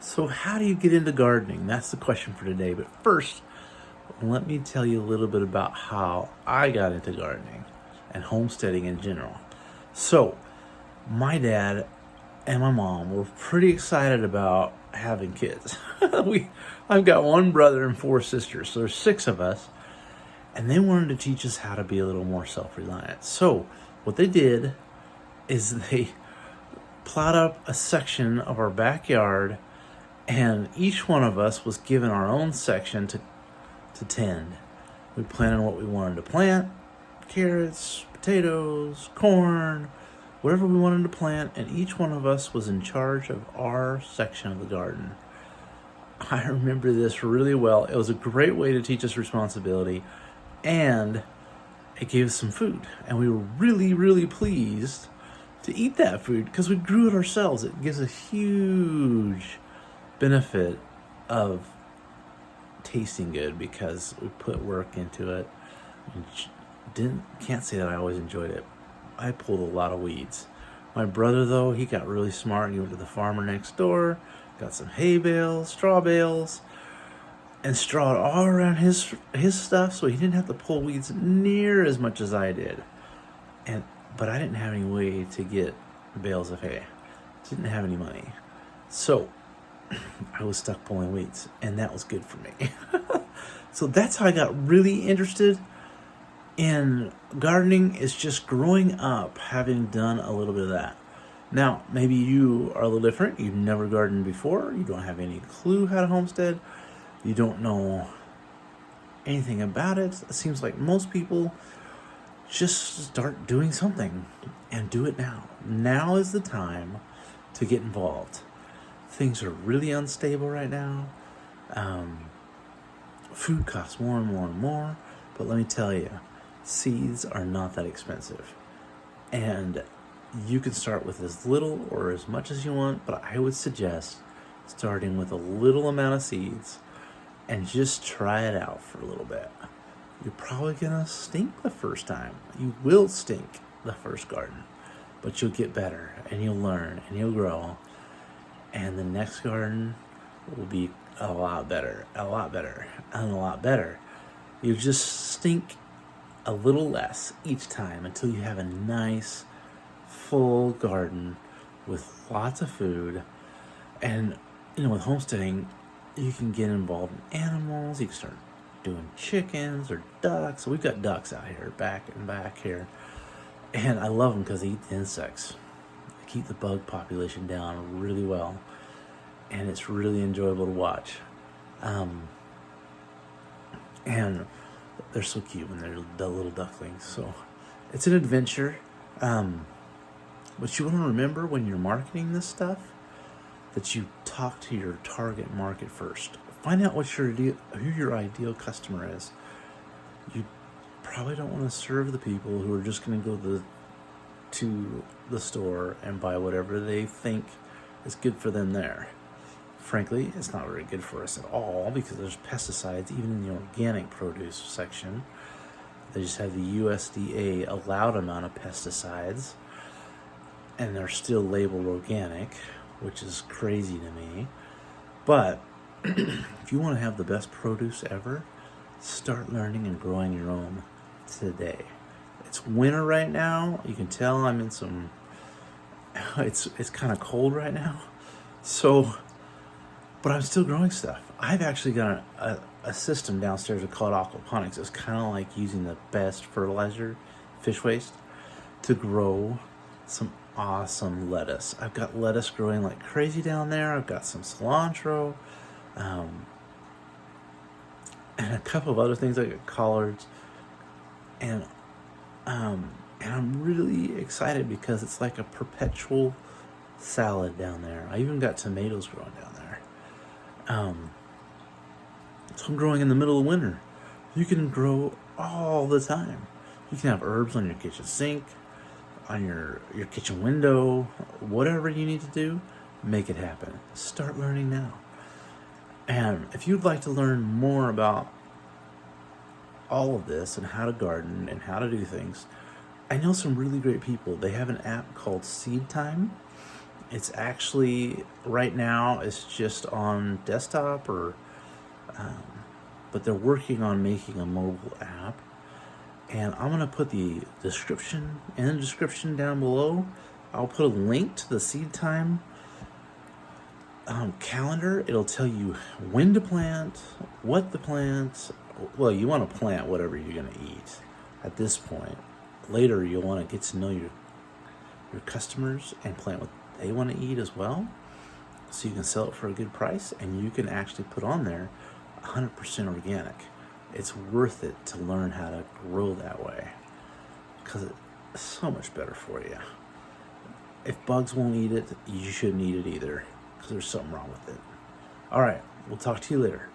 So, how do you get into gardening? That's the question for today. But first, let me tell you a little bit about how I got into gardening and homesteading in general. So, my dad and my mom were pretty excited about having kids. I've got one brother and four sisters, so there's six of us, and they wanted to teach us how to be a little more self-reliant. So, what they did is they plowed up a section of our backyard, and each one of us was given our own section to tend. We planted what we wanted to plant: carrots, potatoes, corn, whatever we wanted to plant, and each one of us was in charge of our section of the garden. I remember this really well. It was a great way to teach us responsibility, and it gave us some food. And we were really, really pleased to eat that food because we grew it ourselves. It gives a huge benefit of tasting good because we put work into it. Can't say that I always enjoyed it. I pulled a lot of weeds. My brother, though, he got really smart. He went to the farmer next door, got some hay bales, straw bales, and strawed all around his stuff, so he didn't have to pull weeds near as much as I did. But I didn't have any way to get bales of hay. Didn't have any money, so I was stuck pulling weeds, and that was good for me. So that's how I got really interested in gardening, is just growing up having done a little bit of that. Now, maybe you are a little different. You've never gardened before. You don't have any clue how to homestead. You don't know anything about it. It seems like most people just start doing something and do it now. Now is the time to get involved. Things are really unstable right now. Food costs more and more and more. But let me tell you, seeds are not that expensive. And you can start with as little or as much as you want, but I would suggest starting with a little amount of seeds and just try it out for a little bit. You're probably gonna stink the first time. You will stink the first garden, but you'll get better and you'll learn and you'll grow. And the next garden will be a lot better, and a lot better. You just stink a little less each time until you have a nice, full garden with lots of food. And, with homesteading, you can get involved in animals. You can start doing chickens or ducks. So we've got ducks out here, back here. And I love them because they eat the insects. They keep the bug population down really well. And it's really enjoyable to watch. And they're so cute when they're the little ducklings. So it's an adventure. But you want to remember when you're marketing this stuff that you talk to your target market first. Find out who your ideal customer is. You probably don't want to serve the people who are just going to go to the store and buy whatever they think is good for them there. Frankly, it's not very good for us at all because there's pesticides even in the organic produce section. They just have the USDA allowed amount of pesticides, and they're still labeled organic, which is crazy to me. But if you want to have the best produce ever, start learning and growing your own today. It's winter right now. You can tell I'm in some. It's kind of cold right now, but I'm still growing stuff. I've actually got a system downstairs. We call it aquaponics. It's kind of like using the best fertilizer, fish waste, to grow some awesome lettuce. I've got lettuce growing like crazy down there. I've got some cilantro, and a couple of other things. I got collards, and I'm really excited because it's like a perpetual salad down there. I even got tomatoes growing down there. So I'm growing in the middle of winter. You can grow all the time. You can have herbs on your kitchen sink, on your kitchen window, whatever you need to do, make it happen. Start learning now. And if you'd like to learn more about all of this and how to garden and how to do things, I know some really great people. They have an app called Seed Time, It's actually, right now, it's just on desktop but they're working on making a mobile app. And I'm going to put the description in the description down below. I'll put a link to the seed time calendar. It'll tell you when to plant, what to plant. Well, you want to plant whatever you're going to eat at this point. Later, you'll want to get to know your customers and plant what they want to eat as well, so you can sell it for a good price, and you can actually put on there 100% organic. It's worth it to learn how to grow that way because it's so much better for you. If bugs won't eat it, you shouldn't eat it either because there's something wrong with it. All right, we'll talk to you later.